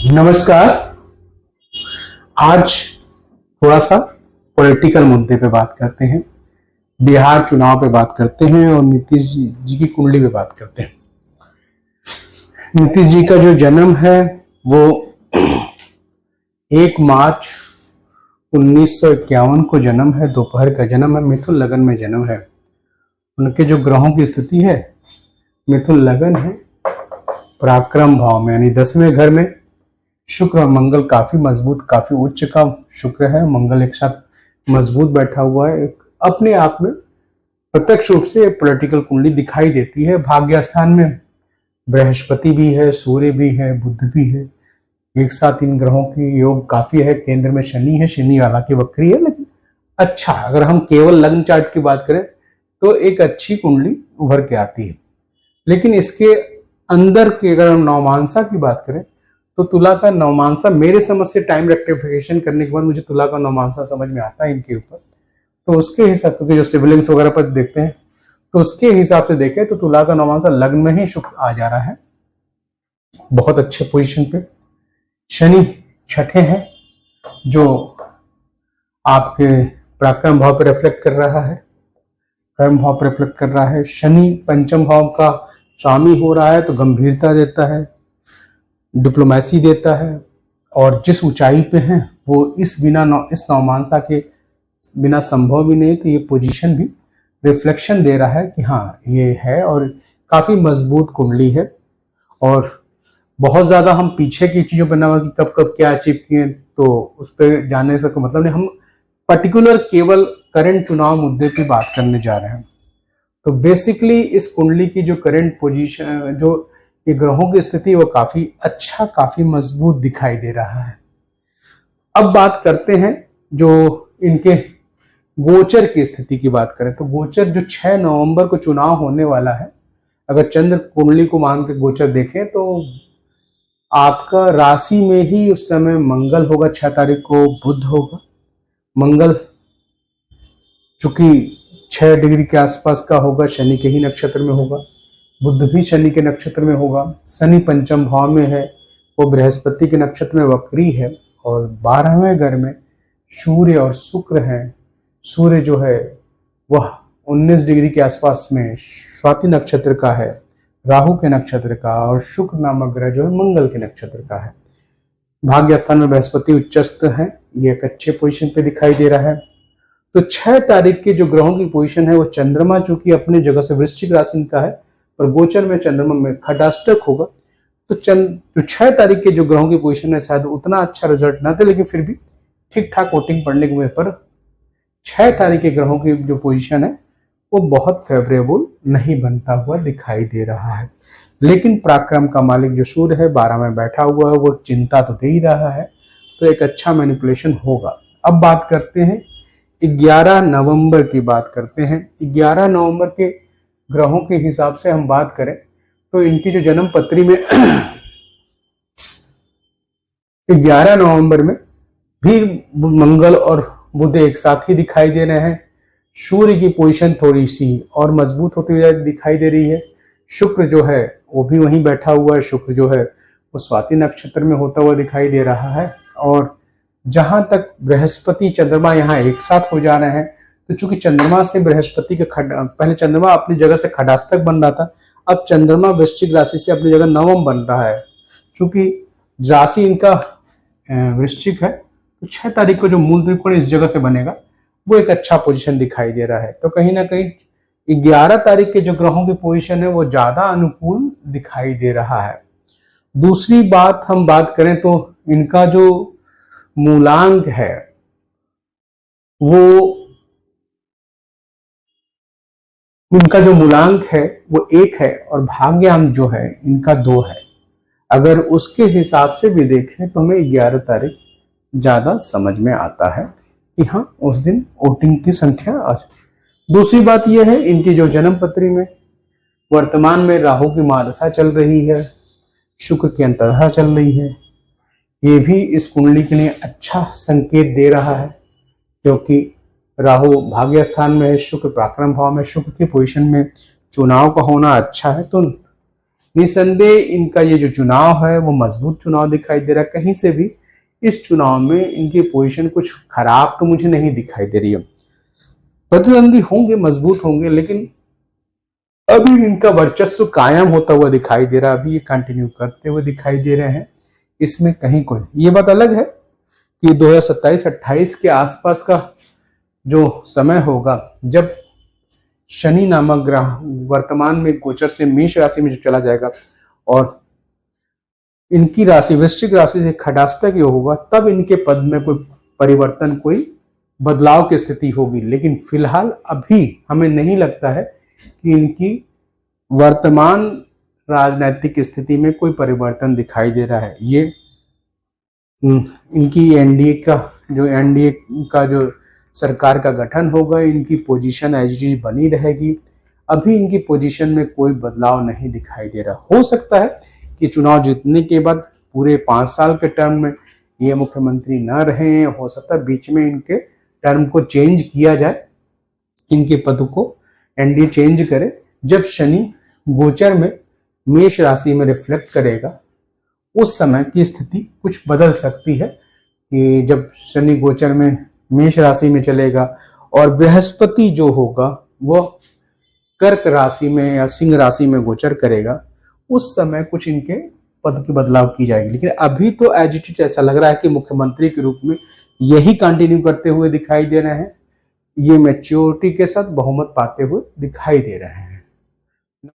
नमस्कार। आज थोड़ा सा पॉलिटिकल मुद्दे पे बात करते हैं, बिहार चुनाव पे बात करते हैं और नीतीश जी की कुंडली पे बात करते हैं। नीतीश जी का जो जन्म है वो 1 मार्च 1951 को जन्म है, दोपहर का जन्म है, मिथुन लगन में जन्म है। उनके जो ग्रहों की स्थिति है, मिथुन लगन है, पराक्रम भाव में यानी 10वें घर में शुक्र और मंगल काफी मजबूत, काफी उच्च का शुक्र है। मंगल एक साथ मजबूत बैठा हुआ है। एक अपने आप में प्रत्यक्ष रूप से पॉलिटिकल कुंडली दिखाई देती है। भाग्य स्थान में बृहस्पति भी है, सूर्य भी है, बुध भी है। एक साथ इन ग्रहों की योग काफी है। केंद्र में शनि है, शनि हालांकि वक्री है, लेकिन अच्छा, अगर हम केवल लग्न चार्ट की बात करें तो एक अच्छी कुंडली उभर के आती है। लेकिन इसके अंदर की अगर हम नवमांसा की बात करें तो तुला का नवमांसा, मेरे समझ से टाइम रेक्टिफिकेशन करने के बाद मुझे तुला का नवमांसा समझ में आता है इनके ऊपर। तो उसके हिसाब से जो सिबलिंग्स वगैरह पर देखते हैं तो उसके हिसाब से देखें तो तुला का नवमांसा लग्न में ही शुक्र आ जा रहा है, बहुत अच्छे पोजीशन पे। शनि छठे हैं जो आपके पराक्रम भाव पर रिफ्लेक्ट कर रहा है, कर्म भाव पर रिफ्लेक्ट कर रहा है। शनि पंचम भाव का स्वामी हो रहा है तो गंभीरता देता है, डिप्लोमेसी देता है, और जिस ऊंचाई पे हैं वो इस नवमांसा के बिना संभव भी नहीं। तो ये पोजीशन भी रिफ्लेक्शन दे रहा है कि हाँ ये है, और काफी मजबूत कुंडली है। और बहुत ज्यादा हम पीछे की चीजों पर ना कि कब कब क्या अचीव किए तो उस पर जाने से कोई मतलब नहीं। हम पर्टिकुलर केवल करंट चुनाव मुद्दे पे बात करने जा रहे हैं। तो बेसिकली इस कुंडली की जो करंट पोजीशन, जो ये ग्रहों की स्थिति, वो काफी अच्छा, काफी मजबूत दिखाई दे रहा है। अब बात करते हैं जो इनके गोचर की स्थिति की बात करें तो गोचर जो 6 नवंबर को चुनाव होने वाला है, अगर चंद्र कुंडली को मान के गोचर देखें तो आपका राशि में ही उस समय मंगल होगा, 6 तारीख को बुध होगा। मंगल चूंकि 6 डिग्री के आसपास का होगा, शनि के ही नक्षत्र में होगा। बुध भी शनि के नक्षत्र में होगा। शनि पंचम भाव में है, वो बृहस्पति के नक्षत्र में वक्री है, और 12वें घर में सूर्य और शुक्र हैं। सूर्य जो है वह 19 डिग्री के आसपास में स्वाति नक्षत्र का है, राहु के नक्षत्र का, और शुक्र नामक ग्रह जो है मंगल के नक्षत्र का है। भाग्य स्थान में बृहस्पति उच्चस्थ है, ये एक अच्छे पोजीशन पे दिखाई दे रहा है। तो 6 तारीख के जो ग्रहों की पोजीशन है वो चंद्रमा चूंकि अपनी जगह से वृश्चिक राशि का है और गोचर में चंद्रमा में खडाष्टक होगा, तो जो 6 तारीख के जो ग्रहों की पोजीशन है शायद उतना अच्छा रिजल्ट ना दे, लेकिन फिर भी ठीक ठाक वोटिंग पड़ने के पर 6 तारीख के ग्रहों की जो पोजीशन है वो बहुत फेवरेबल नहीं बनता हुआ दिखाई दे रहा है। लेकिन पराक्रम का मालिक जो सूर्य है 12 में बैठा हुआ है, वो चिंता तो दे ही रहा है, तो एक अच्छा मैनिपुलेशन होगा। अब बात करते हैं 11 नवंबर की बात करते हैं। 11 नवंबर के ग्रहों के हिसाब से हम बात करें तो इनकी जो जन्म पत्री में 11 नवंबर में भी मंगल और बुध एक साथ ही दिखाई दे रहे हैं। सूर्य की पोजीशन थोड़ी सी और मजबूत होती हुई दिखाई दे रही है। शुक्र जो है वो भी वहीं बैठा हुआ है, शुक्र जो है वो स्वाति नक्षत्र में होता हुआ दिखाई दे रहा है। और जहां तक बृहस्पति चंद्रमा यहाँ एक साथ हो जा रहे हैं, तो चूंकि चंद्रमा से बृहस्पति के पहले चंद्रमा अपनी जगह से खडाष्टक बन रहा था, अब चंद्रमा वृश्चिक राशि से अपनी जगह नवम बन रहा है। चूंकि राशि इनका वृश्चिक है, तो 6 तारीख को जो मूल त्रिकोण इस जगह से बनेगा वो एक अच्छा पोजीशन दिखाई दे रहा है। तो कहीं ना कहीं 11 तारीख के जो ग्रहों की पोजीशन है वो ज्यादा अनुकूल दिखाई दे रहा है। दूसरी बात हम बात करें तो इनका जो मूलांक है वो वो 1 है, और भाग्यांक जो है इनका 2 है। अगर उसके हिसाब से भी देखें तो हमें 11 तारीख ज्यादा समझ में आता है कि हाँ उस दिन वोटिंग की संख्या आज। दूसरी बात यह है इनकी जो जन्म पत्री में वर्तमान में राहु की महादशा चल रही है, शुक्र की अंतर्दशा चल रही है। ये भी इस कुंडली के लिए अच्छा संकेत दे रहा है, क्योंकि राहु भाग्य स्थान में है, शुक्र पराक्रम भाव में, शुक्र की पोजीशन में चुनाव का होना अच्छा है। तो निसंदेह इनका ये जो चुनाव है वो मजबूत चुनाव दिखाई दे रहा है। कहीं से भी इस चुनाव में इनकी पोजीशन कुछ खराब तो मुझे नहीं दिखाई दे रही है। प्रतिद्वंदी होंगे, मजबूत होंगे, लेकिन अभी इनका वर्चस्व कायम होता हुआ दिखाई दे रहा है। अभी ये कंटिन्यू करते हुए दिखाई दे रहे हैं। इसमें कहीं कोई, ये बात अलग है कि 2027-28 के आसपास का जो समय होगा जब शनि नामक ग्रह वर्तमान में गोचर से मेष राशि में चला जाएगा और इनकी राशि वृश्चिक राशि से खटाष्टक योग होगा, तब इनके पद में कोई परिवर्तन, कोई बदलाव की स्थिति होगी। लेकिन फिलहाल अभी हमें नहीं लगता है कि इनकी वर्तमान राजनीतिक स्थिति में कोई परिवर्तन दिखाई दे रहा है। ये इनकी एनडीए का जो सरकार का गठन होगा, इनकी पोजीशन एज इट इज बनी रहेगी। अभी इनकी पोजीशन में कोई बदलाव नहीं दिखाई दे रहा। हो सकता है कि चुनाव जीतने के बाद पूरे 5 साल के टर्म में ये मुख्यमंत्री न रहे, हो सकता है बीच में इनके टर्म को चेंज किया जाए, इनके पद को एनडीए चेंज करे। जब शनि गोचर में मेष राशि में रिफ्लेक्ट करेगा, उस समय की स्थिति कुछ बदल सकती है कि जब शनि गोचर में मेष राशि में चलेगा और बृहस्पति जो होगा वो कर्क राशि में या सिंह राशि में गोचर करेगा, उस समय कुछ इनके पद की बदलाव की जाएगी। लेकिन अभी तो एज इट इज ऐसा लग रहा है कि मुख्यमंत्री के रूप में यही कंटिन्यू करते हुए दिखाई दे रहे हैं। ये मैच्योरिटी के साथ बहुमत पाते हुए दिखाई दे रहे हैं।